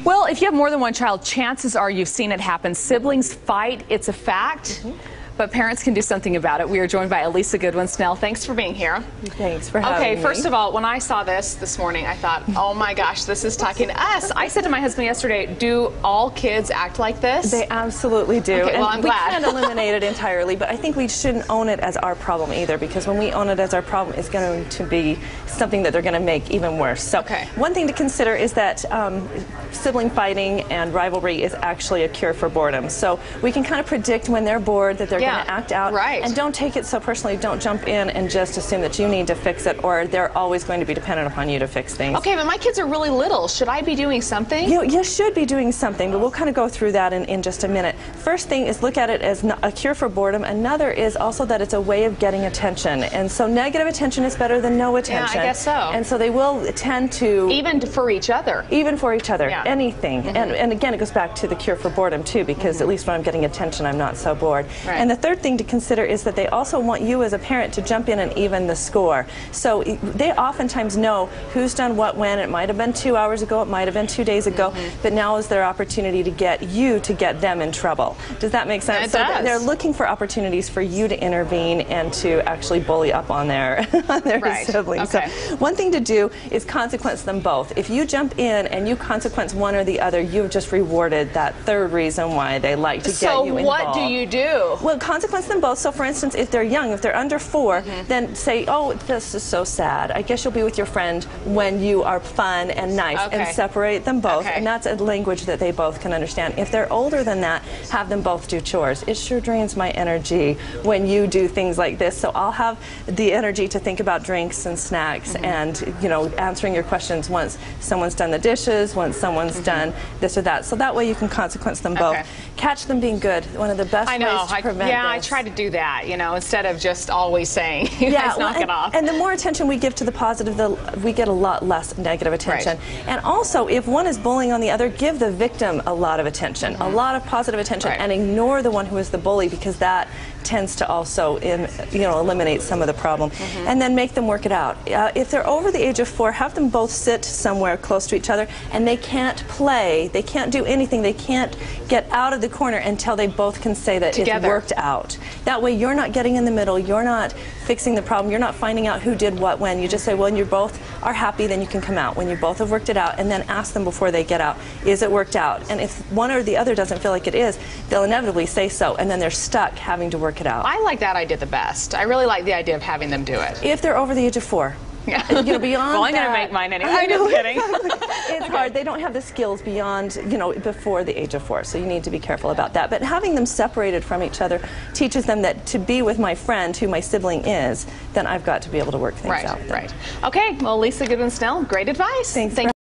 Well, if you have more than one child, chances are you've seen it happen. Siblings fight, it's a fact. But parents can do something about it. We are joined by Elisa Goodwin-Snell. Thanks for being here. Thanks for having me. Okay, first of all, when I saw this morning, I thought, oh my gosh, this is talking to us. I said to my husband yesterday, do all kids act like this? They absolutely do. Okay, well, I'm glad. We can't eliminate it entirely, but I think we shouldn't own it as our problem either, because when we own it as our problem, it's going to be something that they're going to make even worse. So one thing to consider is that sibling fighting and rivalry is actually a cure for boredom. So we can kind of predict when they're bored that they're going to act out. Right. And don't take it so personally. Don't jump in and just assume that you need to fix it, or they're always going to be dependent upon you to fix things. Okay, but my kids are really little. Should I be doing something? You should be doing something, but we'll kind of go through that in just a minute. First thing is look at it as a cure for boredom. Another is also that it's a way of getting attention. And so negative attention is better than no attention. Yeah, I guess so. And so they will tend to... Even for each other. Even for each other. Yeah. Anything. And again, it goes back to the cure for boredom, too, because at least when I'm getting attention, I'm not so bored. Right. And the third thing to consider is that they also want you as a parent to jump in and even the score. So they oftentimes know who's done what when. It might have been 2 hours ago, it might have been 2 days ago, but now is their opportunity to get you to get them in trouble. Does that make sense? It does. They're looking for opportunities for you to intervene and to actually bully up on their siblings. Okay. So one thing to do is consequence them both. If you jump in and you consequence one or the other, you've just rewarded that third reason why they like to get you involved. So what do you do? Well, consequence them both. So for instance, if they're young, if they're under 4, then say, oh, this is so sad. I guess you'll be with your friend when you are fun and nice, and separate them both. And that's a language that they both can understand. If they're older than that, have them both do chores. It sure drains my energy when you do things like this. So I'll have the energy to think about drinks and snacks and, you know, answering your questions once someone's done the dishes, once someone's done this or that. So that way you can consequence them both. Catch them being good. One of the best ways to prevent this. I try to do that, you know, instead of just always saying, you guys knock it off. And the more attention we give to the positive, we get a lot less negative attention. And also, if one is bullying on the other, give the victim a lot of attention, a lot of positive attention, and ignore the one who is the bully, because that tends to also eliminate some of the problem. And then make them work it out. If they're over the age of 4, have them both sit somewhere close to each other, and they can't play, they can't do anything, they can't get out of the corner until they both can say that it's worked out. That way you're not getting in the middle, you're not fixing the problem, you're not finding out who did what when. You just say, well, when you both are happy, then you can come out. When you both have worked it out, and then ask them before they get out, is it worked out? And if one or the other doesn't feel like it is, they'll inevitably say so, and then they're stuck having to work it out. I like that idea the best. I really like the idea of having them do it. If they're over the age of 4. Yeah. Beyond well, I'm going to make mine anyway. I'm just kidding. It's hard. They don't have the skills beyond, before the age of 4, so you need to be careful about that. But having them separated from each other teaches them that to be with my friend, who my sibling is, then I've got to be able to work things out. Right. Okay. Well, Lisa Goodwin-Snell, great advice. Thanks.